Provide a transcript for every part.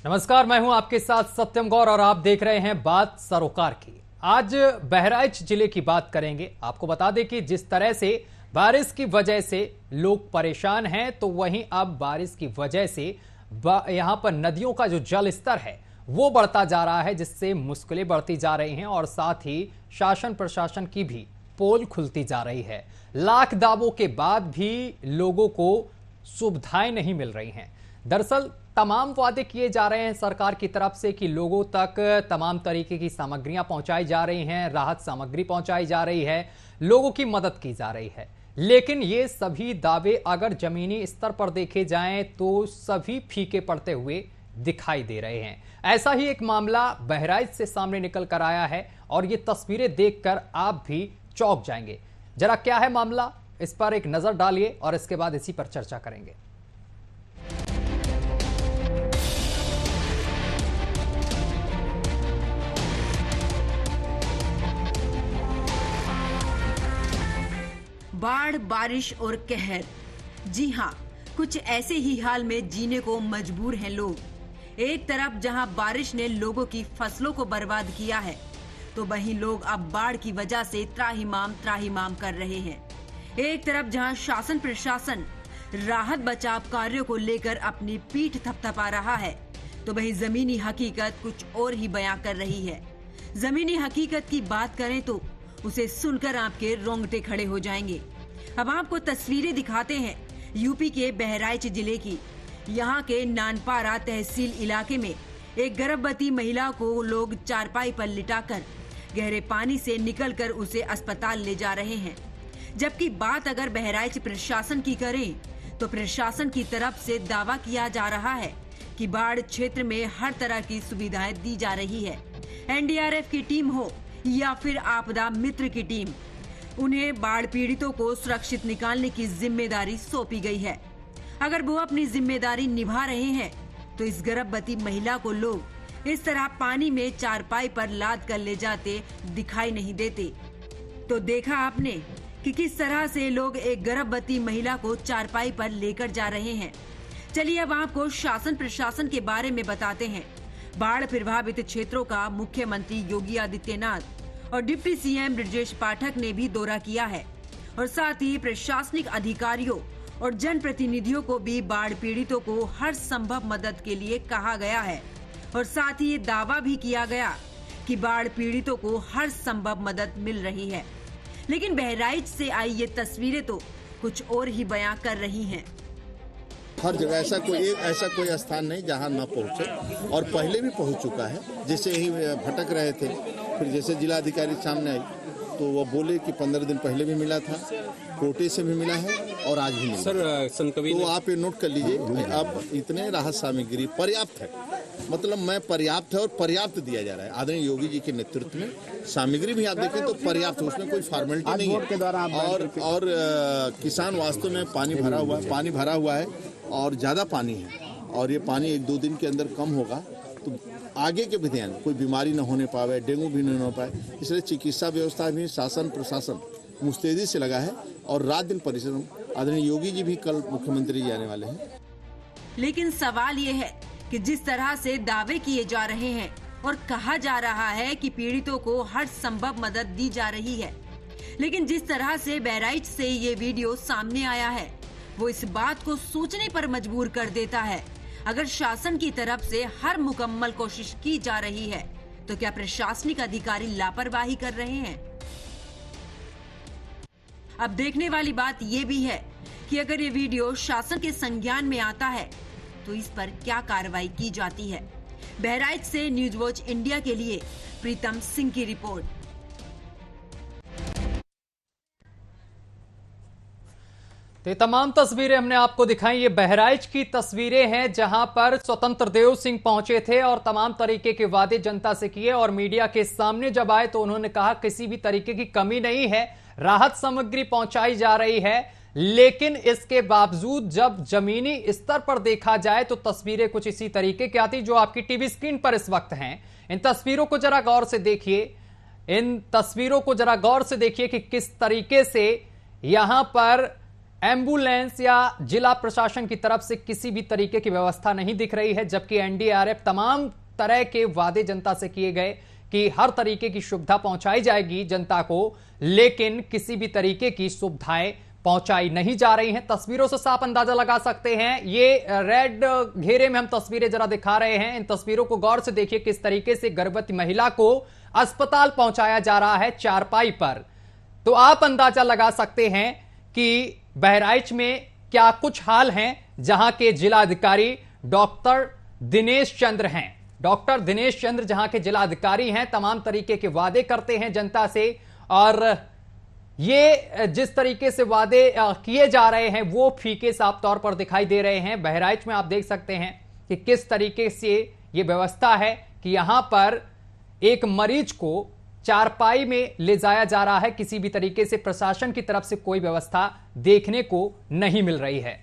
नमस्कार, मैं हूं आपके साथ सत्यम गौर और आप देख रहे हैं बात सरोकार की। आज बहराइच जिले की बात करेंगे। आपको बता दें कि जिस तरह से बारिश की वजह से लोग परेशान हैं, तो वहीं अब बारिश की वजह से यहां पर नदियों का जो जल स्तर है वो बढ़ता जा रहा है, जिससे मुश्किलें बढ़ती जा रही हैं और साथ ही शासन प्रशासन की भी पोल खुलती जा रही है। लाख दावों के बाद भी लोगों को सुविधाएं नहीं मिल रही हैं। दरअसल तमाम वादे किए जा रहे हैं सरकार की तरफ से कि लोगों तक तमाम तरीके की सामग्रियां पहुंचाई जा रही हैं, राहत सामग्री पहुंचाई जा रही है, लोगों की मदद की जा रही है, लेकिन ये सभी दावे अगर जमीनी स्तर पर देखे जाएं तो सभी फीके पड़ते हुए दिखाई दे रहे हैं। ऐसा ही एक मामला बहराइच से सामने निकल कर आया है और ये तस्वीरें देखकर आप भी चौंक जाएंगे। जरा क्या है मामला, इस पर एक नजर डालिए और इसके बाद इसी पर चर्चा करेंगे। बाढ़, बारिश और कहर। जी हाँ, कुछ ऐसे ही हाल में जीने को मजबूर हैं लोग। एक तरफ जहां बारिश ने लोगों की फसलों को बर्बाद किया है, तो वहीं लोग अब बाढ़ की वजह से त्राहिमाम कर रहे हैं। एक तरफ जहां शासन प्रशासन राहत बचाव कार्यों को लेकर अपनी पीठ थपथपा रहा है, तो वहीं जमीनी हकीकत कुछ और ही बयां कर रही है। जमीनी हकीकत की बात करें तो उसे सुनकर आपके रोंगटे खड़े हो जाएंगे। अब आपको तस्वीरें दिखाते हैं यूपी के बहराइच जिले की। यहाँ के नानपारा तहसील इलाके में एक गर्भवती महिला को लोग चारपाई पर लिटाकर गहरे पानी से निकलकर उसे अस्पताल ले जा रहे हैं। जबकि बात अगर बहराइच प्रशासन की करें, तो प्रशासन की तरफ से दावा किया जा रहा है कि बाढ़ क्षेत्र में हर तरह की सुविधाएं दी जा रही है। एनडीआरएफ की टीम हो या फिर आपदा मित्र की टीम, उन्हें बाढ़ पीड़ितों को सुरक्षित निकालने की जिम्मेदारी सौंपी गई है। अगर वो अपनी जिम्मेदारी निभा रहे हैं, तो इस गर्भवती महिला को लोग इस तरह पानी में चारपाई पर लाद कर ले जाते दिखाई नहीं देते। तो देखा आपने कि किस तरह से लोग एक गर्भवती महिला को चारपाई पर लेकर जा रहे हैं। चलिए अब आपको शासन प्रशासन के बारे में बताते हैं। बाढ़ प्रभावित क्षेत्रों का मुख्यमंत्री योगी आदित्यनाथ और डिप्टी सीएम ब्रजेश पाठक ने भी दौरा किया है और साथ ही प्रशासनिक अधिकारियों और जनप्रतिनिधियों को भी बाढ़ पीड़ितों को हर संभव मदद के लिए कहा गया है और साथ ही ये दावा भी किया गया कि बाढ़ पीड़ितों को हर संभव मदद मिल रही है। लेकिन बहराइच से आई ये तस्वीरें तो कुछ और ही बयां कर रही हैं। हर जगह ऐसा कोई स्थान नहीं जहां न पहुंचे, और पहले भी पहुंच चुका है। जैसे ही भटक रहे थे, फिर जैसे जिलाधिकारी सामने आई तो वो बोले कि 15 दिन पहले भी मिला था, कोटे से भी मिला है और आज भी मिला सर। तो आप ये नोट कर लीजिए, अब इतने राहत सामग्री पर्याप्त है, मतलब मैं पर्याप्त है और पर्याप्त दिया जा रहा है। आदरणीय योगी जी के नेतृत्व में सामग्री भी आप देखें तो पर्याप्त है, उसमें कोई फॉर्मेलिटी नहीं है। और किसान वास्तव में पानी भरा हुआ है और ज़्यादा पानी है, और ये पानी 1-2 दिन के अंदर कम होगा तो आगे के भी ध्यान, कोई बीमारी न होने पाए, डेंगू भी नहीं हो पाए, इसलिए चिकित्सा व्यवस्था भी शासन प्रशासन मुस्तैदी से लगा है और रात दिन परिश्रम। आदरणीय योगी जी भी कल मुख्यमंत्री जी आने वाले हैं। लेकिन सवाल ये है कि जिस तरह से दावे किए जा रहे हैं और कहा जा रहा है कि पीड़ितों को हर संभव मदद दी जा रही है, लेकिन जिस तरह से बहराइच से ये वीडियो सामने आया है, वो इस बात को सोचने पर मजबूर कर देता है। अगर शासन की तरफ से हर मुकम्मल कोशिश की जा रही है, तो क्या प्रशासनिक अधिकारी लापरवाही कर रहे हैं? अब देखने वाली बात ये भी है कि अगर ये वीडियो शासन के संज्ञान में आता है, तो इस पर क्या कार्रवाई की जाती है। बहराइच से न्यूज वॉच इंडिया के लिए प्रीतम सिंह की रिपोर्ट। तो ये तमाम तस्वीरें हमने आपको दिखाई, ये बहराइच की तस्वीरें हैं जहां पर स्वतंत्र देव सिंह पहुंचे थे और तमाम तरीके के वादे जनता से किए और मीडिया के सामने जब आए तो उन्होंने कहा किसी भी तरीके की कमी नहीं है, राहत सामग्री पहुंचाई जा रही है। लेकिन इसके बावजूद जब जमीनी स्तर पर देखा जाए तो तस्वीरें कुछ इसी तरीके की आती जो आपकी टीवी स्क्रीन पर इस वक्त हैं। इन तस्वीरों को जरा गौर से देखिए, कि किस तरीके से यहां पर एम्बुलेंस या जिला प्रशासन की तरफ से किसी भी तरीके की व्यवस्था नहीं दिख रही है, जबकि एनडीआरएफ तमाम तरह के वादे जनता से किए गए कि हर तरीके की सुविधा पहुंचाई जाएगी जनता को, लेकिन किसी भी तरीके की सुविधाएं पहुंचाई नहीं जा रही हैं। तस्वीरों से साफ अंदाजा लगा सकते हैं। ये रेड घेरे में हम तस्वीरें जरा दिखा रहे हैं। इन तस्वीरों को गौर से देखिए, किस तरीके से गर्भवती महिला को अस्पताल पहुंचाया जा रहा है चारपाई पर। तो आप अंदाजा लगा सकते हैं कि बहराइच में क्या कुछ हाल हैं, जहां के जिलाधिकारी डॉक्टर दिनेश चंद्र हैं। डॉक्टर दिनेश चंद्र जहां के जिलाधिकारी हैं, तमाम तरीके के वादे करते हैं जनता से, और ये जिस तरीके से वादे किए जा रहे हैं वो फीके साफ तौर पर दिखाई दे रहे हैं। बहराइच में आप देख सकते हैं कि किस तरीके से ये व्यवस्था है कि यहां पर एक मरीज को चारपाई में ले जाया जा रहा है। किसी भी तरीके से प्रशासन की तरफ से कोई व्यवस्था देखने को नहीं मिल रही है।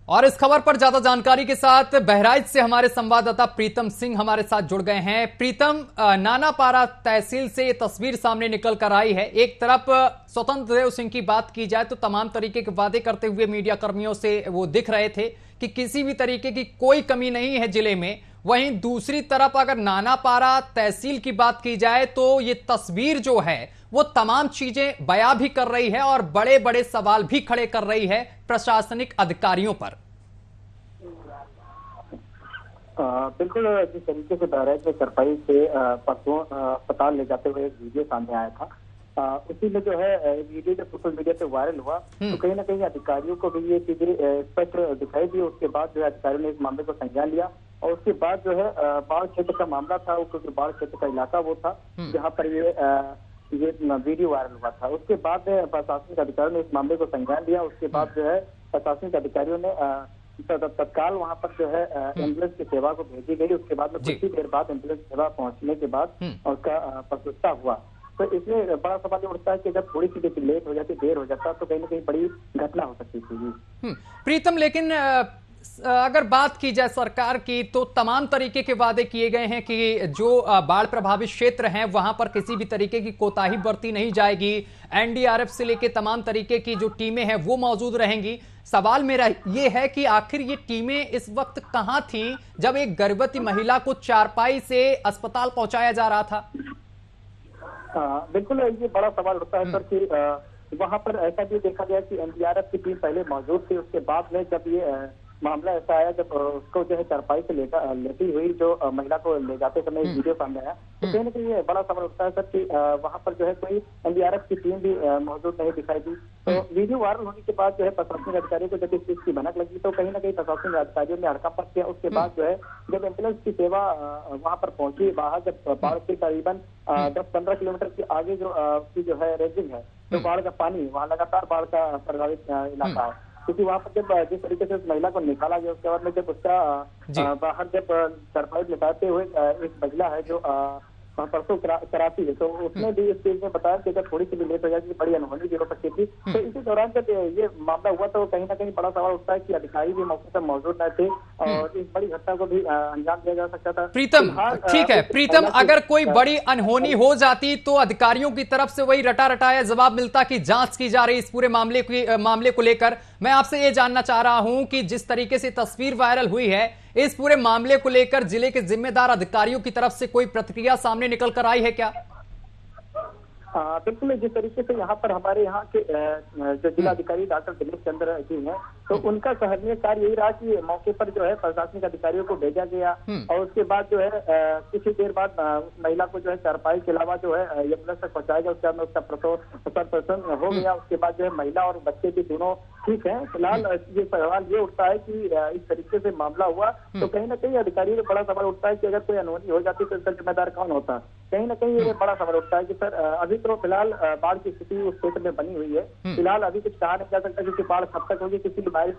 और इस खबर पर ज्यादा जानकारी के साथ बहराइच से हमारे संवाददाता प्रीतम सिंह हमारे साथ जुड़ गए हैं। प्रीतम, नानापारा तहसील से ये तस्वीर सामने निकल कर आई है। एक तरफ स्वतंत्र देव सिंह की बात की जाए तो तमाम तरीके के वादे करते हुए मीडिया कर्मियों से वो दिख रहे थे कि किसी भी तरीके की कोई कमी नहीं है जिले में। वहीं दूसरी तरफ अगर नानापारा तहसील की बात की जाए तो ये तस्वीर जो है वो तमाम चीजें बयां भी कर रही है और बड़े बड़े सवाल भी खड़े कर रही है प्रशासनिक अधिकारियों पर। बिल्कुल, जिस तरीके से बहराइच में चारपाई से परसों अस्पताल ले जाते हुए एक वीडियो सामने आया था, उसी में जो है वीडियो जब सोशल मीडिया पे वायरल हुआ तो कहीं ना कहीं अधिकारियों को भी ये चीजें स्पष्ट दिखाई दी। उसके बाद जो है अधिकारियों ने इस मामले को संज्ञान लिया और उसके बाद जो है बाढ़ क्षेत्र का मामला था, क्योंकि बाढ़ क्षेत्र का इलाका वो था जहाँ पर ये वीडियो वायरल हुआ था। उसके बाद प्रशासनिक अधिकारियों ने इस मामले को संज्ञान लिया। उसके बाद जो है प्रशासनिक अधिकारियों ने तत्काल वहां पर जो है एम्बुलेंस की सेवा को भेजी गई। उसके बाद में कुछ ही देर बाद एम्बुलेंस सेवा पहुंचने के बाद उसका प्रस्तुता हुआ। तो इसमें बड़ा सवाल ये उठता है कि अगर थोड़ी सी लेट हो जाती, देर हो जाता तो कहीं ना कहीं बड़ी घटना हो सकती थी। प्रीतम, लेकिन अगर बात की जाए सरकार की तो तमाम तरीके के वादे किए गए हैं कि जो बाढ़ प्रभावित क्षेत्र हैं वहां पर किसी भी तरीके की कोताही बरती नहीं जाएगी। एनडीआरएफ से लेके तमाम तरीके की जो टीमें हैं वो मौजूद रहेंगी। सवाल मेरा ये है कि आखिर ये टीमें इस वक्त कहां थी जब एक गर्भवती महिला को चारपाई से अस्पताल पहुंचाया जा रहा था? बिल्कुल, ये बड़ा सवाल होता है सर कि वहां पर ऐसा भी देखा गया कि एनडीआरएफ की टीम पहले मौजूद थी। उसके बाद में जब ये मामला ऐसा आया, जब उसको जो है चारपाई से लेती हुई जो महिला को ले जाते समय वीडियो सामने आया, तो कहीं ना कहीं ये बड़ा सवाल उठता है सर कि वहां पर जो है कोई एनडीआरएफ की टीम भी मौजूद नहीं दिखाई दी। तो वीडियो वायरल होने के बाद जो है प्रशासनिक अधिकारियों को जब इस चीज की भनक लगी तो कहीं ना कहीं प्रशासनिक अधिकारियों ने हड़कंप किया। उसके बाद जो है जब एम्बुलेंस की सेवा वहां पर पहुंची बाहर, जब बाढ़ के करीबन 10-15 किलोमीटर के आगे जो है रेंजिंग है, तो बाढ़ का पानी वहाँ लगातार बाढ़ का प्रभावित इलाका है। क्योंकि वहाँ पर जब जिस तरीके से उस महिला को निकाला गया, उसके बाद में जब उसका बाहर जब चारपाई निकालते हुए एक महिला है जो परसों कराती है, तो उसने भी इस चीज में बताया कि अगर थोड़ी सी भी लेट हो जाएगी बड़ी अनहोनी भी हो सकती थी। तो इसी दौरान जब ये मामला हुआ तो कहीं ना कहीं बड़ा सवाल उठता है कि अधिकारी भी मौके पर मौजूद न थे और इस बड़ी घटना को भी अंजाम दिया जा सकता था। प्रीतम, ठीक है प्रीतम, अगर कोई बड़ी अनहोनी हो जाती तो अधिकारियों की तरफ से वही रटा रटाया जवाब मिलता कि जांच की जा रही इस पूरे मामले को लेकर। मैं आपसे ये जानना चाह रहा हूं कि जिस तरीके से तस्वीर वायरल हुई है, इस पूरे मामले को लेकर जिले के जिम्मेदार अधिकारियों की तरफ से कोई प्रतिक्रिया सामने निकल कर आई है क्या? बिल्कुल, जिस तरीके से यहाँ पर हमारे यहाँ के जो जिलाधिकारी डॉक्टर दिनेश चंद्र जी हैं, तो उनका सराहनीय कार्य यही रहा कि मौके पर जो है प्रशासनिक अधिकारियों को भेजा गया और उसके बाद जो है कुछ ही देर बाद उस महिला को जो है चारपाई के अलावा जो है एम्बुलेंस तक पहुंचाया गया। उसके बाद में उसका प्रसव हो गया। उसके बाद जो है महिला और बच्चे भी दोनों ठीक है। फिलहाल ये सवाल ये उठता है कि इस तरीके से मामला हुआ तो कहीं ना कहीं अधिकारियों को बड़ा सवाल उठता है कि अगर कोई अनहोनी हो जाती तो इसका जिम्मेदार कौन होता। कहीं ना कहीं ये बड़ा सवाल उठता है कि सर अभी तो फिलहाल बाढ़ की स्थिति उस क्षेत्र में बनी हुई है। फिलहाल अभी कुछ कहा नहीं जा सकता क्योंकि बाढ़ कब तक होगी, किसी बारिश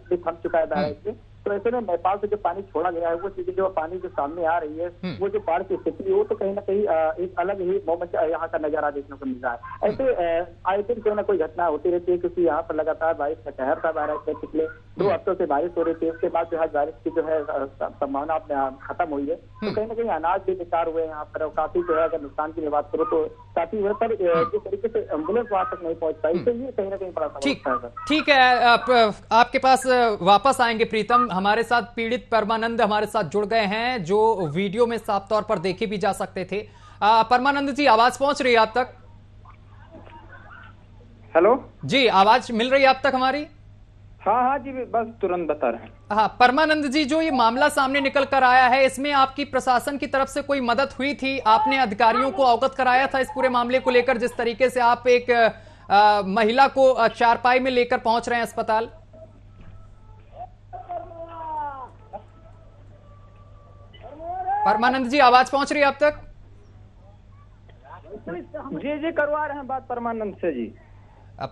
भी थम चुका है बहराइच में। तो ऐसे में नेपाल से जो पानी छोड़ा गया है वो चीजें जो पानी जो सामने आ रही है वो जो बाढ़ की स्थिति वो तो कहीं ना कहीं एक अलग ही मोमेंट यहाँ का नजारा देखने को मिल रहा है। ऐसे आए दिन कोई ना कोई घटना होती रहती है क्योंकि यहाँ पर लगातार बारिश का कहर था। पिछले 2 हफ्तों से बारिश हो रही थी, उसके बाद जो है बारिश की जो है संभावना खत्म हुई है। तो कहीं ना कहीं अनाज भी बेकार हुए यहाँ पर, काफी जो है अगर नुकसान की बात करो तो काफी हुए, पर जिस तरीके से एम्बुलेंस वहां तक नहीं पहुंच पाई तो ये कहीं ना कहीं बड़ा समस्या है। ठीक है, आपके पास वापस आएंगे प्रीतम। हमारे साथ पीड़ित परमानंद हमारे साथ जुड़ गए हैं जो वीडियो में साफ तौर पर देखे भी जा सकते थे। परमानंद जी, आवाज पहुंच रही है आप तक? हेलो जी, आवाज मिल रही है आप तक हमारी? हाँ जी, बस तुरंत बता रहे हैं। हाँ परमानंद जी, जो ये मामला सामने निकल कर आया है इसमें आपकी प्रशासन की तरफ से कोई मदद हुई थी? आपने अधिकारियों को अवगत कराया था इस पूरे मामले को लेकर, जिस तरीके से आप एक महिला को चारपाई में लेकर पहुंच रहे हैं अस्पताल? परमानंद जी, आवाज पहुंच रही है आप तक? जी करवा रहे हैं बात परमानंद से जी।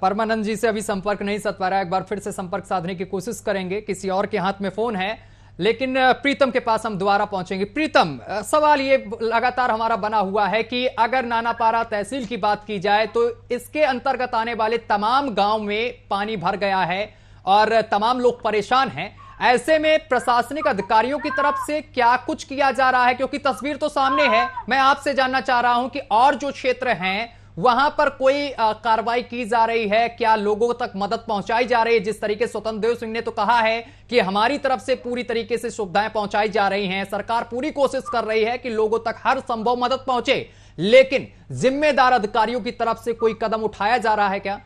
परमानंद जी से अभी संपर्क नहीं साध पा रहा है, एक बार फिर से संपर्क साधने की कोशिश करेंगे। किसी और के हाथ में फोन है, लेकिन प्रीतम के पास हम दोबारा पहुंचेंगे। प्रीतम, सवाल ये लगातार हमारा बना हुआ है कि अगर नानापारा तहसील की बात की जाए तो इसके अंतर्गत आने वाले तमाम गांव में पानी भर गया है और तमाम लोग परेशान हैं। ऐसे में प्रशासनिक अधिकारियों की तरफ से क्या कुछ किया जा रहा है? क्योंकि तस्वीर तो सामने है। मैं आपसे जानना चाह रहा हूं कि और जो क्षेत्र हैं वहां पर कोई कार्रवाई की जा रही है क्या? लोगों तक मदद पहुंचाई जा रही है? जिस तरीके स्वतंत्र देव सिंह ने तो कहा है कि हमारी तरफ से पूरी तरीके से सुविधाएं पहुंचाई जा रही हैं, सरकार पूरी कोशिश कर रही है कि लोगों तक हर संभव मदद पहुंचे, लेकिन जिम्मेदार अधिकारियों की तरफ से कोई कदम उठाया जा रहा है क्या?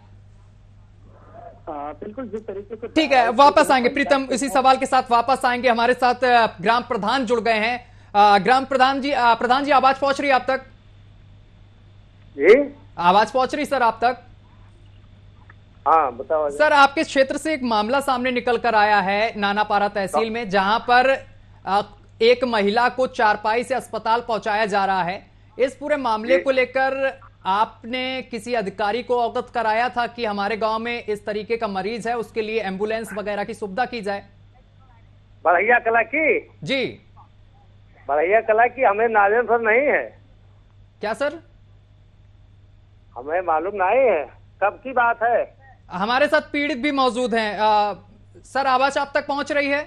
बिल्कुल, जिस तरीके से ठीक है, वापस आएंगे प्रीतम, इसी सवाल के साथ वापस आएंगे। हमारे साथ ग्राम प्रधान जुड़ गए हैं। ग्राम प्रधान जी, आवाज पहुंच रही है आप तक? जी आवाज पहुंच रही सर आप तक? हाँ बताओ सर, आपके क्षेत्र से एक मामला सामने निकल कर आया है नानापारा तहसील में, जहां पर एक महिला को चारपाई से अस्पताल पहुंचाया जा रहा है। इस पूरे मामले को लेकर आपने किसी अधिकारी को अवगत कराया था कि हमारे गांव में इस तरीके का मरीज है, उसके लिए एम्बुलेंस वगैरह की सुविधा की जाए? बढ़िया कला की जी, बढ़िया कला की हमें नाजन सर नहीं है। क्या सर? हमें मालूम नहीं है, कब की बात है। हमारे साथ पीड़ित भी मौजूद हैं। सर, आवाज आप तक पहुंच रही है?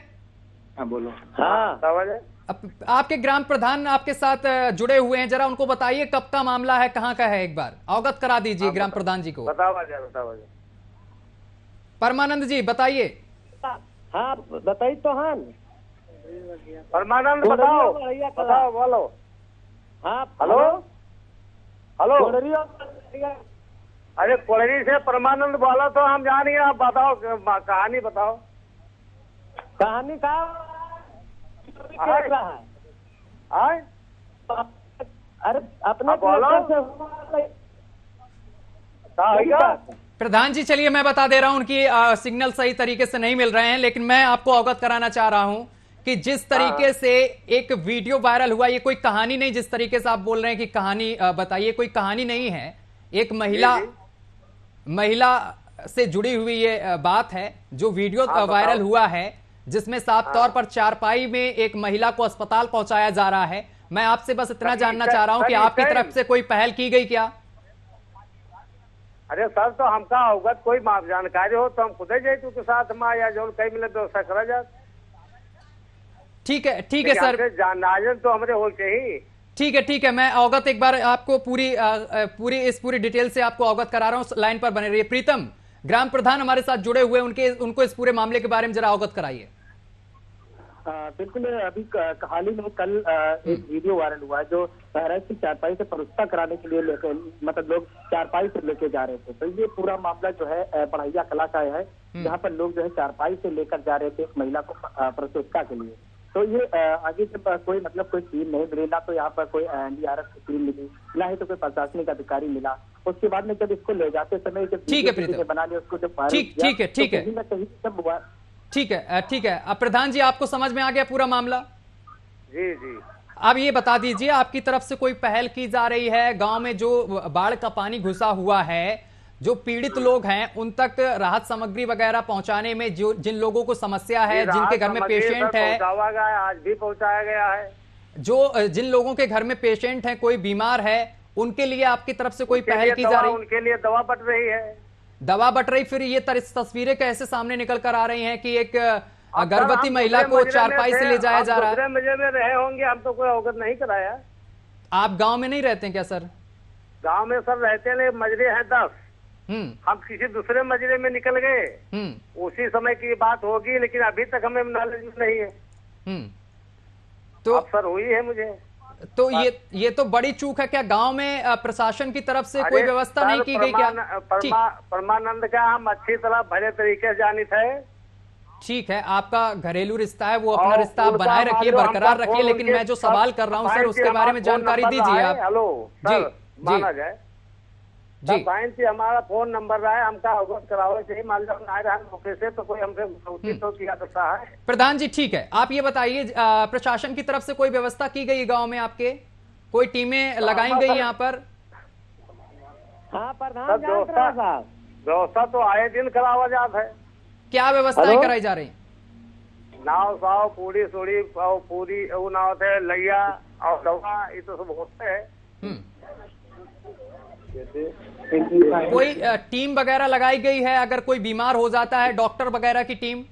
हाँ बोलो। हाँ आपके ग्राम प्रधान आपके साथ जुड़े हुए हैं, जरा उनको बताइए कब का मामला है, कहाँ का है, एक बार अवगत करा दीजिए ग्राम प्रधान जी को। बताओ। परमानंद जी बताइए। हाँ बताइए तो। हाँ परमानंद बताओ बोलो। हाँ हेलो हेलो, अरे कोड़री से परमानंद बोला तो हम जानिए, आप बताओ कहानी बताओ। कहानी का अरे अपने प्रधान जी, चलिए मैं बता दे रहा हूं, उनकी सिग्नल सही तरीके से नहीं मिल रहे हैं, लेकिन मैं आपको अवगत कराना चाह रहा हूं कि जिस तरीके से एक वीडियो वायरल हुआ, ये कोई कहानी नहीं, जिस तरीके से आप बोल रहे हैं कि कहानी बताइए, कोई कहानी नहीं है। एक महिला से जुड़ी हुई ये बात है जो वीडियो वायरल हुआ है, जिसमें साफ तौर पर चारपाई में एक महिला को अस्पताल पहुंचाया जा रहा है। मैं आपसे बस इतना जानना चाह रहा हूं कि आपकी तरफ से कोई पहल की गई क्या? अरे सर, तो हमका अवगत कोई जानकारी हो तो हम खुद जाए के साथ में या जो कहीं मिले व्यवस्था करा जाए। ठीक है सर, नाजन तो हमारे हो चाहिए। ठीक है, मैं अवगत एक बार आपको पूरी डिटेल से आपको अवगत करा रहा हूं। लाइन पर बने रहिए। प्रीतम, ग्राम प्रधान हमारे साथ जुड़े हुए, उनको इस पूरे मामले के बारे में जरा अवगत कराइए। बिल्कुल, अभी हाल ही में कल एक वीडियो वायरल हुआ है जो बहराइच की चारपाई से फरुख्ता कराने के लिए मतलब लोग चारपाई से लेके जा रहे थे। तो ये पूरा मामला जो है बढ़ैया कला का है, जहाँ पर लोग जो है चारपाई से लेकर जा रहे थे एक महिला को प्रसूतिका के लिए। तो ये आगे जब कोई टीम नहीं मिली, ना तो यहाँ पर कोई एनडीआरएफ की टीम मिली, ना ही तो कोई प्रशासनिक अधिकारी मिला। उसके बाद में जब इसको ले जाते समय जब बना लिया, उसको जब ठीक है। अब प्रधान जी, आपको समझ में आ गया पूरा मामला? जी। अब ये बता दीजिए, आपकी तरफ से कोई पहल की जा रही है? गांव में जो बाढ़ का पानी घुसा हुआ है, जो पीड़ित लोग हैं उन तक राहत सामग्री वगैरह पहुंचाने में जो जिन लोगों को समस्या है, जिनके घर में पेशेंट है, पहुंचावा गया, आज भी पहुंचाया गया है। जो जिन लोगों के घर में पेशेंट है, कोई बीमार है, उनके लिए आपकी तरफ से कोई पहल की जा रही? उनके लिए दवा बट रही है। दवा बट रही। फिर ये तस्वीरें कैसे सामने निकल कर आ रही हैं कि एक गर्भवती महिला को चारपाई से ले जाया जा रहा है? दूसरे मजे में रहे होंगे, हम तो कोई अवगत नहीं कराया। आप गांव में नहीं रहते हैं क्या सर? गांव में सर रहते हैं, मजरे हैं 10। हम किसी दूसरे मजरे में निकल गए, उसी समय की बात होगी, लेकिन अभी तक हमें नॉलेज नहीं है। तो अवसर हुई है मुझे। तो ये तो बड़ी चूक है। क्या गांव में प्रशासन की तरफ से कोई व्यवस्था नहीं की गई क्या? परमानंद का हम अच्छी तरह भले तरीके से जानित है। ठीक है, आपका घरेलू रिश्ता है, वो अपना रिश्ता आप बनाए रखिए, बरकरार रखिए, लेकिन मैं जो सवाल कर रहा हूं सर उसके बारे में जानकारी दीजिए आप। हेलो जी माना जाए जी, जी हमारा फोन नंबर रहा है, हमका अवगत करावे चाहिए। मान लो आए रहा मौके से तो कोई हमसे तो किया सकता है। प्रधान जी ठीक है, आप ये बताइए प्रशासन की तरफ से कोई व्यवस्था की गई गांव में आपके? कोई टीमें लगाई गई यहाँ पर? हाँ प्रधान व्यवस्था तो आए दिन करावा जाता है। क्या व्यवस्थाएं कराई जा रही? नाव साव पूरी सोड़ी पूरी वो नाव थे लैया और दवा, ये तो सब होते हैं। कोई टीम वगैरह लगाई गई है? अगर कोई बीमार हो जाता है, डॉक्टर वगैरह की टीम?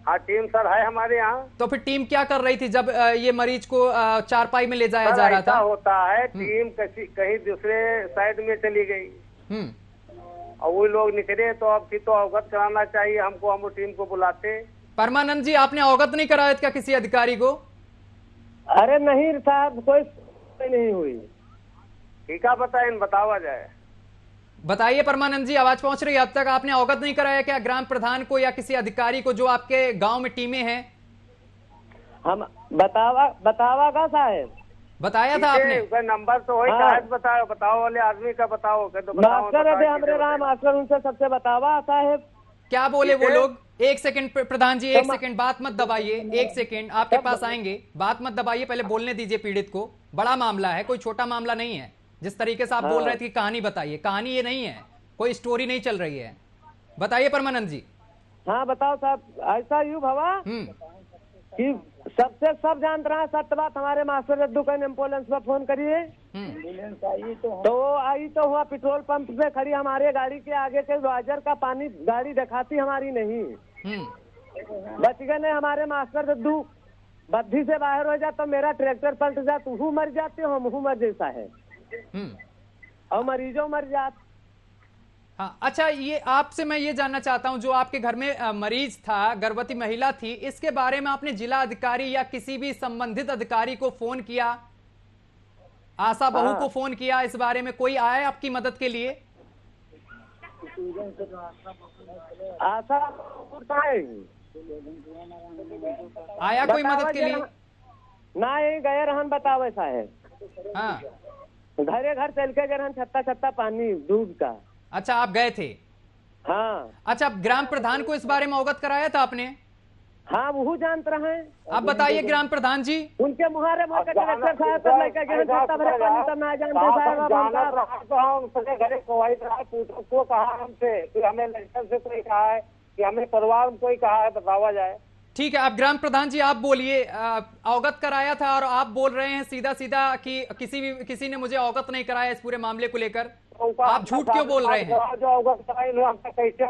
हाँ टीम सर है हमारे यहाँ। तो फिर टीम क्या कर रही थी जब ये मरीज को चारपाई में ले जाया जा रहा था? होता है टीम कहीं दूसरे साइड में चली गई और वो लोग निकले, तो अब तो अवगत कराना चाहिए हमको, हम टीम को बुलाते। परमानंद जी आपने अवगत नहीं कराया क्या किसी अधिकारी को? अरे नहीं साहब, कोई नहीं हुई। ठीक है बतावा जाए। बताइए परमानंद जी, आवाज पहुंच रही है? अब तक आपने अवगत नहीं कराया क्या ग्राम प्रधान को या किसी अधिकारी को जो आपके गांव में टीमें हैं? हम बतावा का साहब बताया था आपने? नंबर तो वही बताओ वाले आदमी का बताओ। हमरे राम मास्टर उनसे सबसे बतावा साहब। क्या बोले वो लोग? एक सेकंड प्रधान जी, एक सेकंड, बात मत दबाइए, एक सेकंड आपके पास आएंगे, बात मत दबाइए, पहले बोलने दीजिए पीड़ित को। बड़ा मामला है, कोई छोटा मामला नहीं है। जिस तरीके से आप बोल रहे थे कि कहानी बताइए, कहानी ये नहीं है, कोई स्टोरी नहीं चल रही है। बताइए परमानंद जी। हाँ बताओ साहब। ऐसा यूं भवा कि सबसे सब जान रहा है सत्य बात। हमारे मास्टर जद्दू का एम्बुलेंस पर फोन करिए तो वो आई तो हुआ पेट्रोल पंप पे खड़ी, हमारे गाड़ी के आगे के वाजर का पानी गाड़ी दिखाती हमारी नहीं। बच गए नहीं हमारे मास्टर जद्दू। बद्धी से बाहर हो जा तो मेरा ट्रैक्टर पलट जा, तू मर जाते हो, हम मर जैसा है और मरीजों मर जात। हाँ अच्छा, ये आपसे मैं ये जानना चाहता हूं, जो आपके घर में मरीज था, गर्भवती महिला थी, इसके बारे में आपने जिला अधिकारी या किसी भी संबंधित अधिकारी को फोन किया? आशा बहू को फोन किया? इस बारे में कोई आया आपकी मदद के लिए? आशा आया कोई मदद के लिए? नहीं गए रहन बतावे साहब। हाँ घरे घर चल के गए रहन, छत्ता पानी दूध का। अच्छा आप गए थे? हाँ। अच्छा ग्राम प्रधान को इस बारे में अवगत कराया था आपने? हाँ वो जानते रहे। आप बताइए ग्राम प्रधान जी। उनके मुहारे घरे को कहा हमसे, फिर हमें लड़कर से कोई कहा है कि हमें परिवार में कोई कहा है, बतावा जाए। ठीक है, आप ग्राम प्रधान जी आप बोलिए। अवगत कराया था और आप बोल रहे हैं सीधा सीधा कि किसी ने मुझे अवगत नहीं कराया इस पूरे मामले को लेकर। आप झूठ क्यों बोल रहे हैं? जो अवगत कराया कैसे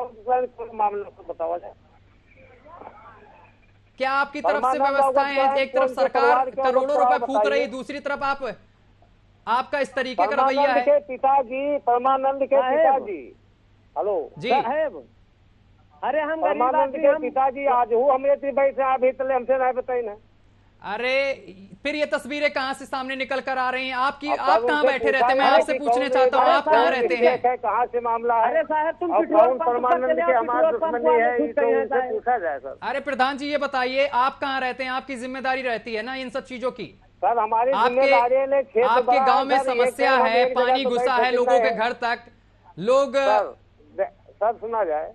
मामले को बतावा जाए। क्या आपकी तरफ से व्यवस्थाएं हैं? एक तरफ सरकार करोड़ों रुपए फूंक रही, दूसरी तरफ आपका इस तरीके का रवैया है। पिताजी परमानंद के पिताजी। हेलो जी। अरे हम परमानंद के पिताजी आज हूँ हमें बैठे अभी तले हमसे नहीं बताई ना। अरे फिर ये तस्वीरें कहाँ से सामने निकल कर आ रही हैं? आप कहाँ बैठे रहते हैं? मैं आपसे पूछने चाहता हूँ, आप कहाँ रहते हैं? कहाँ से मामला है? अरे साहब तुम परमानंद के हमारे दुश्मनी है, तो उनसे पूछा जाए सर। अरे प्रधान जी ये बताइए आप कहाँ रहते हैं? आपकी जिम्मेदारी रहती है ना इन सब चीजों की। सर हमारी आपके गाँव में समस्या है, पानी घुसा है लोगों के घर तक, लोग। सर सुना जाए,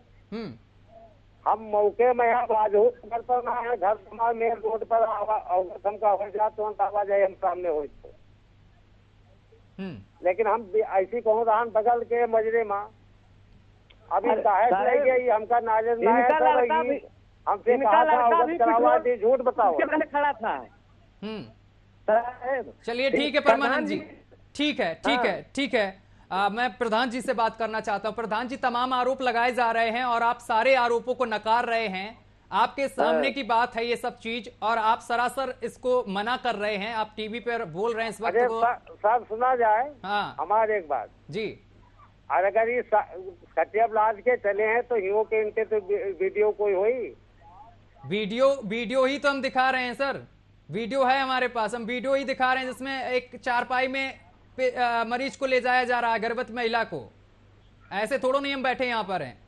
हम मौके में आज हूँ, घर पर ना है, घर हमारे मेन रोड पर हमका हो जाए तो आवाजाही हम सामने हो। लेकिन हम ऐसी कहूँ रहन बगल के मजरे में अभी साहब ले गई हमका नाजर ना है, इनका तो लड़का ये भी हमसे इनका कहा था लड़का अवगत भी करावा पिटवा- दी, झूठ बताओ। उसके पहले खड़ा था हम्म, साहब। चलिए ठीक है परमानंद जी, ठीक है ठीक है ठीक है। मैं प्रधान जी से बात करना चाहता हूं। प्रधान जी, तमाम आरोप लगाए जा रहे हैं और आप सारे आरोपों को नकार रहे हैं। आपके सामने की बात है ये सब चीज और आप सरासर इसको मना कर रहे हैं। आप टीवी पर बोल रहे हैं इस वक्त अरे को। सब सुना जाए हाँ हमारे एक बात, जी, और अगर ये खटिया लाद के चले हैं तो हियो के इनके तो वीडियो कोई हुई। वीडियो ही तो हम दिखा रहे हैं सर। वीडियो है हमारे पास, हम वीडियो ही दिखा रहे हैं जिसमें एक चारपाई में मरीज को ले जाया जा रहा है, गर्भवती महिला को। ऐसे थोड़ो नहीं हम बैठे यहाँ पर हैं।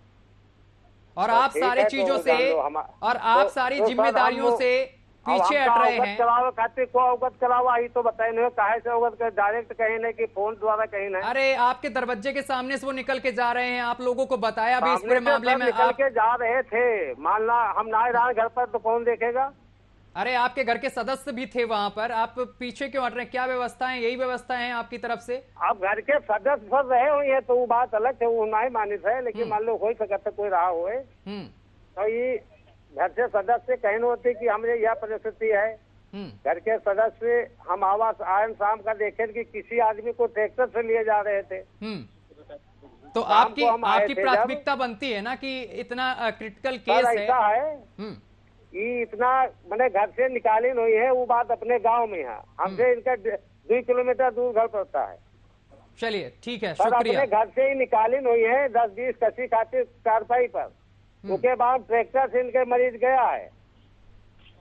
और तो आप ठीक सारी है, चीजों तो से जान लो और आप तो सारी सर, जिम्मेदारियों हम से पीछे हट रहे हैं। करावे खातिर को अवगत करावा ही तो बताए नहीं, काहे से अवगत कर, डायरेक्ट कहीं नहीं कि फोन द्वारा कहीं नहीं। अरे आपके दरवाजे के सामने से वो निकल के जा रहे हैं, आप लोगों को बताया भी इस सामने पूरे से मामले सब में। निकल आप के जा रहे थे, मानना हम ना रहे घर पर तो कौन देखेगा। अरे आपके घर के सदस्य भी थे वहां पर, आप पीछे क्यों हट रहे हैं? क्या व्यवस्थाएं, यही व्यवस्थाएं हैं आपकी तरफ से? अब घर के सदस्य सब रहे हुए हैं तो वो बात अलग है, वो नहीं मानित है, लेकिन मान लो हो सकता कोई रहा हुए तो ये घर से सदस्य कहने होते कि हमारे यह परिस्थिति है। घर के सदस्य हम आवास आयन शाम का देखे कि किसी आदमी को ट्रैक्टर से लिए जा रहे थे। तो शाम को हम आए आपकी थे जब। प्राथमिकता बनती है ना कि इतना क्रिटिकल केस है। ऐसा है ये इतना मैंने घर से निकाली नहीं है, वो बात अपने गांव में है, हमसे इनका 2 किलोमीटर दूर घर पड़ता है। चलिए ठीक है, सर शुक्रिया। अपने घर से ही निकाली नहीं है, 10-20 कसी खातिर चारपाई पर। उसके बाद ट्रैक्टर से इनके मरीज गया है।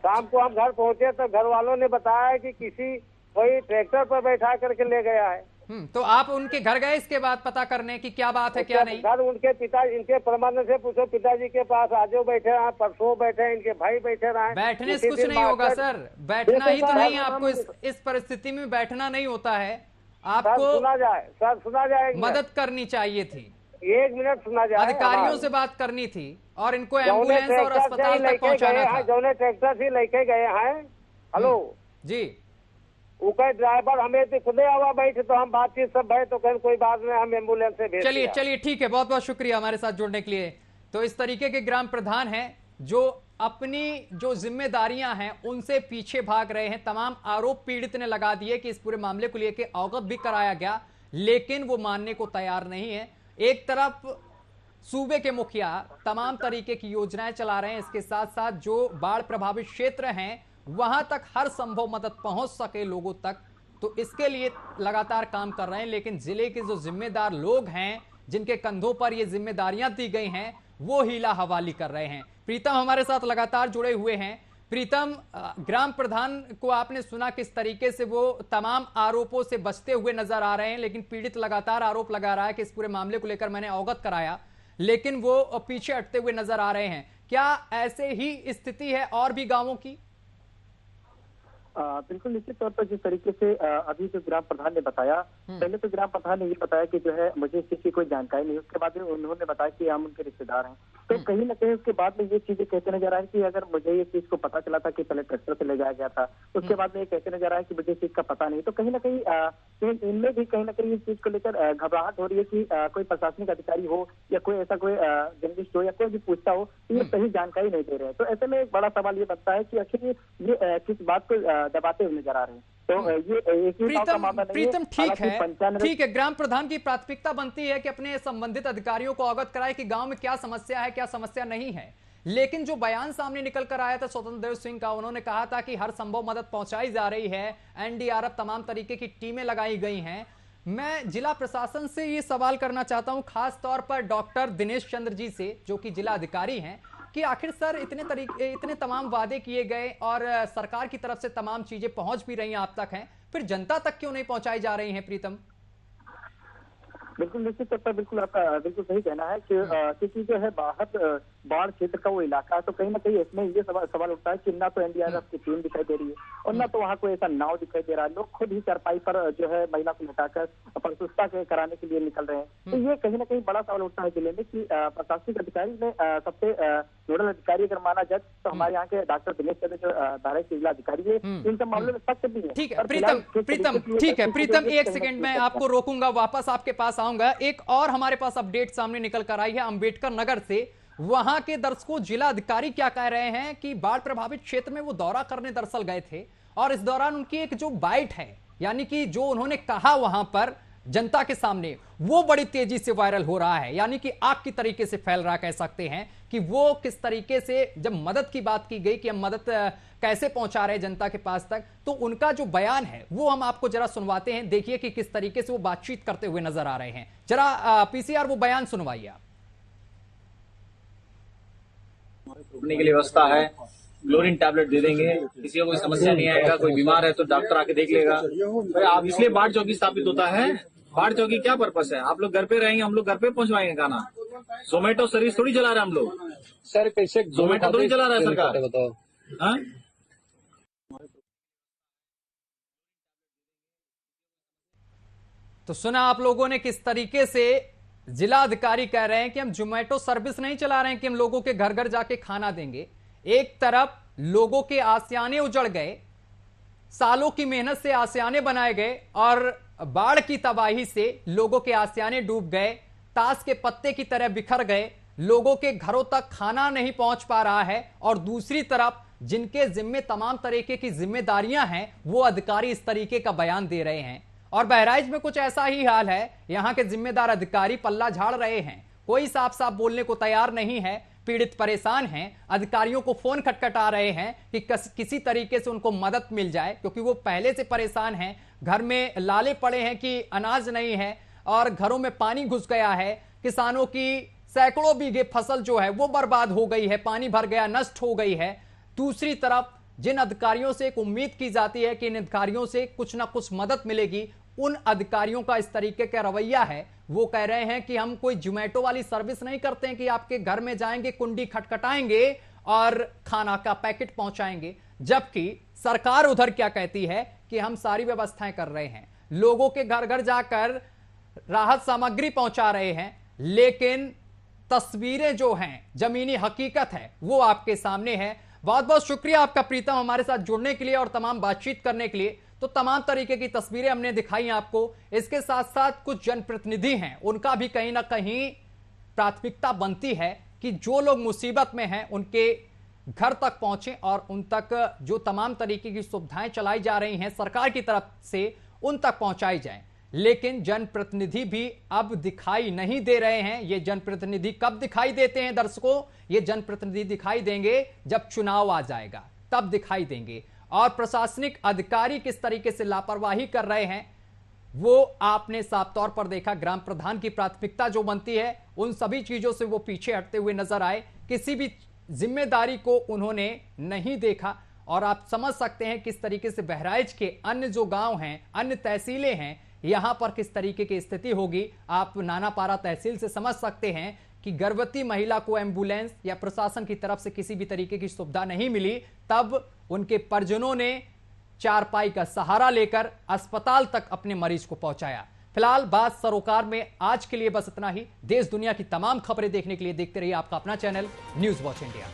शाम को हम घर पहुंचे तो घर वालों ने बताया कि किसी कोई ट्रैक्टर पर बैठा करके ले गया है। तो आप उनके घर गए इसके बाद पता करने की क्या बात है क्या नहीं? घर उनके पिता, इनके परमानंद से पूछो, पिताजी के पास आजो बैठे हैं, परसों बैठे हैं, इनके भाई बैठे रहे। बैठने से कुछ नहीं होगा सर, बैठना ही तो नहीं है आपको। इस परिस्थिति में बैठना नहीं होता है आपको। सुना जाए सर, सुना जाए, मदद करनी चाहिए थी, 1 मिनट सुना जाए। अधिकारियों से बात करनी थी और इनको एम्बुलेंस और अस्पताल तक पहुंचाना था। जो ट्रैक्टर से लेके गए हैं, हेलो जी, उनका ड्राइवर हमें तो खुदे आवा बैठे तो हम बातचीत सब भाई तो कहीं कोई बात में हम एम्बुलेंस से भेज दिया। चलिए ठीक है, बहुत बहुत शुक्रिया हमारे साथ जुड़ने के लिए। तो इस तरीके के ग्राम प्रधान हैं जो अपनी जो जिम्मेदारियां हैं उनसे पीछे भाग रहे हैं। तमाम आरोप पीड़ित ने लगा दिए कि इस पूरे मामले को लेकर अवगत भी कराया गया, लेकिन वो मानने को तैयार नहीं है। एक तरफ सूबे के मुखिया तमाम तरीके की योजनाएं चला रहे हैं, इसके साथ साथ जो बाढ़ प्रभावित क्षेत्र हैं वहां तक हर संभव मदद पहुंच सके लोगों तक, तो इसके लिए लगातार काम कर रहे हैं। लेकिन जिले के जो जिम्मेदार लोग हैं जिनके कंधों पर ये जिम्मेदारियां दी गई हैं वो हीला हवाली कर रहे हैं। प्रीतम हमारे साथ लगातार जुड़े हुए हैं। प्रीतम, ग्राम प्रधान को आपने सुना किस तरीके से वो तमाम आरोपों से बचते हुए नजर आ रहे हैं, लेकिन पीड़ित लगातार आरोप लगा रहा है कि इस पूरे मामले को लेकर मैंने अवगत कराया, लेकिन वो पीछे हटते हुए नजर आ रहे हैं। क्या ऐसे ही स्थिति है और भी गांवों की? बिल्कुल निश्चित तौर पर जिस तरीके से अभी जो ग्राम प्रधान ने बताया, पहले तो ग्राम प्रधान ने ये बताया कि जो है मुझे इस चीज की कोई जानकारी नहीं, उसके बाद उन्होंने बताया कि हम उनके रिश्तेदार हैं। तो कहीं ना कहीं उसके बाद में ये चीजें कहते नजर आ रही है कि अगर मुझे ये चीज को पता चला था कि पहले ट्रैक्टर से ले जाया गया था, उसके बाद में ये कहते नजर आ रहा है कि मुझे इस चीज का पता नहीं। तो कहीं ना कहीं इनमें भी कहीं ना कहीं इस चीज को लेकर घबराहट हो रही है कि कोई प्रशासनिक अधिकारी हो या कोई ऐसा कोई जर्नलिस्ट हो या कोई भी पूछता हो तो ये सही जानकारी नहीं दे रहे हैं। तो ऐसे में एक बड़ा सवाल ये बनता है कि आखिर ये किस बात को दबाते हुए नजर आ रहे हैं। तो ये एक ही गांव का मामला नहीं है। प्रीतम हालांकि ठीक है, ग्राम प्रधान की प्राथमिकता बनती है कि अपने संबंधित अधिकारियों को अवगत कराए कि गांव में क्या समस्या है क्या समस्या नहीं है। लेकिन जो बयान सामने निकल कर आया था स्वतंत्र देव सिंह का, उन्होंने कहा था कि हर संभव मदद पहुंचाई जा रही है, एनडीआरएफ तमाम तरीके की टीमें लगाई गई हैं। मैं जिला प्रशासन से ये सवाल करना चाहता हूं, खास तौर पर डॉक्टर दिनेश चंद्र जी से जो कि जिला अधिकारी हैं, कि आखिर सर इतने तमाम वादे किए गए और सरकार की तरफ से तमाम चीजें पहुंच भी रही हैं आप तक हैं, फिर जनता तक क्यों नहीं पहुंचाई जा रही हैं? प्रीतम, बिल्कुल निश्चित तौर पर बिल्कुल आपका बिल्कुल सही कहना है कि क्योंकि जो है बाढ़ क्षेत्र का वो इलाका है, तो कहीं ना कहीं इसमें ये सवाल उठता है कि ना तो एनडीआरएफ की टीम दिखाई दे रही है और ना तो वहाँ कोई ऐसा नाव दिखाई दे रहा है। लोग खुद ही चारपाई पर जो है महिला को हटाकर प्रसूता कराने के लिए निकल रहे हैं। तो ये कहीं ना कहीं बड़ा सवाल उठता है जिले में कि प्रशासनिक अधिकारी ने सबसे नोडल अधिकारी अगर माना जाए तो हमारे यहाँ के डॉक्टर दिनेश चंद्र जो बहराइच के जिला अधिकारी है, इन सब मामलों में सख्त भी है। ठीक है प्रीतम, ठीक है प्रीतम, एक सेकंड में आपको रोकूंगा, वापस आपके पास आऊंगा। एक और हमारे पास अपडेट सामने निकल कर आई है अंबेडकर नगर से। वहां के दर्शकों, जिला अधिकारी क्या कह रहे हैं कि बाढ़ प्रभावित क्षेत्र में वो दौरा करने दरअसल गए थे और इस दौरान उनकी एक जो बाइट है, यानी कि जो उन्होंने कहा वहां पर जनता के सामने, वो बड़ी तेजी से वायरल हो रहा है, यानी कि आग की तरीके से फैल रहा, कह सकते हैं कि वो किस तरीके से जब मदद की बात की गई कि हम मदद कैसे पहुंचा रहे जनता के पास तक, तो उनका जो बयान है वो हम आपको जरा सुनवाते हैं। देखिए कि किस तरीके से वो बातचीत करते हुए नजर आ रहे हैं। जरा पीसीआर वो बयान सुनवाइए आप। रोकने के लिए व्यवस्था है, क्लोरीन टैबलेट दे देंगे, किसी को कोई समस्या नहीं आएगा, कोई बीमार है तो डॉक्टर आके देख लेगा। अरे आप इसलिए बाढ़ चौकी स्थापित होता है। बाढ़ चौकी क्या पर्पस है? आप लोग घर पे रहेंगे, हम लोग घर पे पहुंचवाएंगे खाना। जोमेटो सर्विस थोड़ी चला रहे हैं हम लोग सर, कैसे जोमेटो थोड़ी चला रहा है सरकार। बताओ। हाँ, तो सुना आप लोगों ने किस तरीके से जिला अधिकारी कह रहे हैं कि हम जोमेटो सर्विस नहीं चला रहे हैं कि हम लोगों के घर घर जाके खाना देंगे। एक तरफ लोगों के आसियाने उजड़ गए, सालों की मेहनत से आसियाने बनाए गए और बाढ़ की तबाही से लोगों के आसियाने डूब गए, ताश के पत्ते की तरह बिखर गए, लोगों के घरों तक खाना नहीं पहुंच पा रहा है। और दूसरी तरफ जिनके जिम्मे तमाम तरीके की जिम्मेदारियां हैं, वो अधिकारी इस तरीके का बयान दे रहे हैं। और बहराइच में कुछ ऐसा ही हाल है। यहां के जिम्मेदार अधिकारी पल्ला झाड़ रहे हैं, कोई साफ साफ बोलने को तैयार नहीं है। पीड़ित परेशान हैं, अधिकारियों को फोन खटखटा रहे हैं कि किसी तरीके से उनको मदद मिल जाए, क्योंकि वो पहले से परेशान हैं। घर में लाले पड़े हैं कि अनाज नहीं है और घरों में पानी घुस गया है। किसानों की सैकड़ों बीघे फसल जो है वो बर्बाद हो गई है, पानी भर गया, नष्ट हो गई है। दूसरी तरफ जिन अधिकारियों से एक उम्मीद की जाती है कि इन अधिकारियों से कुछ ना कुछ मदद मिलेगी, उन अधिकारियों का इस तरीके का रवैया है। वो कह रहे हैं कि हम कोई जोमेटो वाली सर्विस नहीं करते हैं कि आपके घर में जाएंगे, कुंडी खटखटाएंगे और खाना का पैकेट पहुंचाएंगे। जबकि सरकार उधर क्या कहती है कि हम सारी व्यवस्थाएं कर रहे हैं, लोगों के घर घर जाकर राहत सामग्री पहुंचा रहे हैं। लेकिन तस्वीरें जो हैं, जमीनी हकीकत है, वो आपके सामने है। बहुत बहुत शुक्रिया आपका प्रीतम, हमारे साथ जुड़ने के लिए और तमाम बातचीत करने के लिए। तो तमाम तरीके की तस्वीरें हमने दिखाई आपको। इसके साथ साथ कुछ जनप्रतिनिधि हैं, उनका भी कहीं ना कहीं प्राथमिकता बनती है कि जो लोग मुसीबत में हैं उनके घर तक पहुंचें और उन तक जो तमाम तरीके की सुविधाएं चलाई जा रही हैं सरकार की तरफ से, उन तक पहुंचाई जाएं। लेकिन जनप्रतिनिधि भी अब दिखाई नहीं दे रहे हैं। ये जनप्रतिनिधि कब दिखाई देते हैं दर्शकों? ये जनप्रतिनिधि दिखाई देंगे जब चुनाव आ जाएगा, तब दिखाई देंगे। और प्रशासनिक अधिकारी किस तरीके से लापरवाही कर रहे हैं वो आपने साफ तौर पर देखा। ग्राम प्रधान की प्राथमिकता जो बनती है, उन सभी चीजों से वो पीछे हटते हुए नजर आए, किसी भी जिम्मेदारी को उन्होंने नहीं देखा। और आप समझ सकते हैं किस तरीके से बहराइच के अन्य जो गांव हैं, अन्य तहसीलें हैं, यहां पर किस तरीके की स्थिति होगी। आप नानापारा तहसील से समझ सकते हैं कि गर्भवती महिला को एम्बुलेंस या प्रशासन की तरफ से किसी भी तरीके की सुविधा नहीं मिली, तब उनके परिजनों ने चारपाई का सहारा लेकर अस्पताल तक अपने मरीज को पहुंचाया। फिलहाल बात सरोकार में आज के लिए बस इतना ही। देश दुनिया की तमाम खबरें देखने के लिए देखते रहिए आपका अपना चैनल न्यूज़ वॉच इंडिया।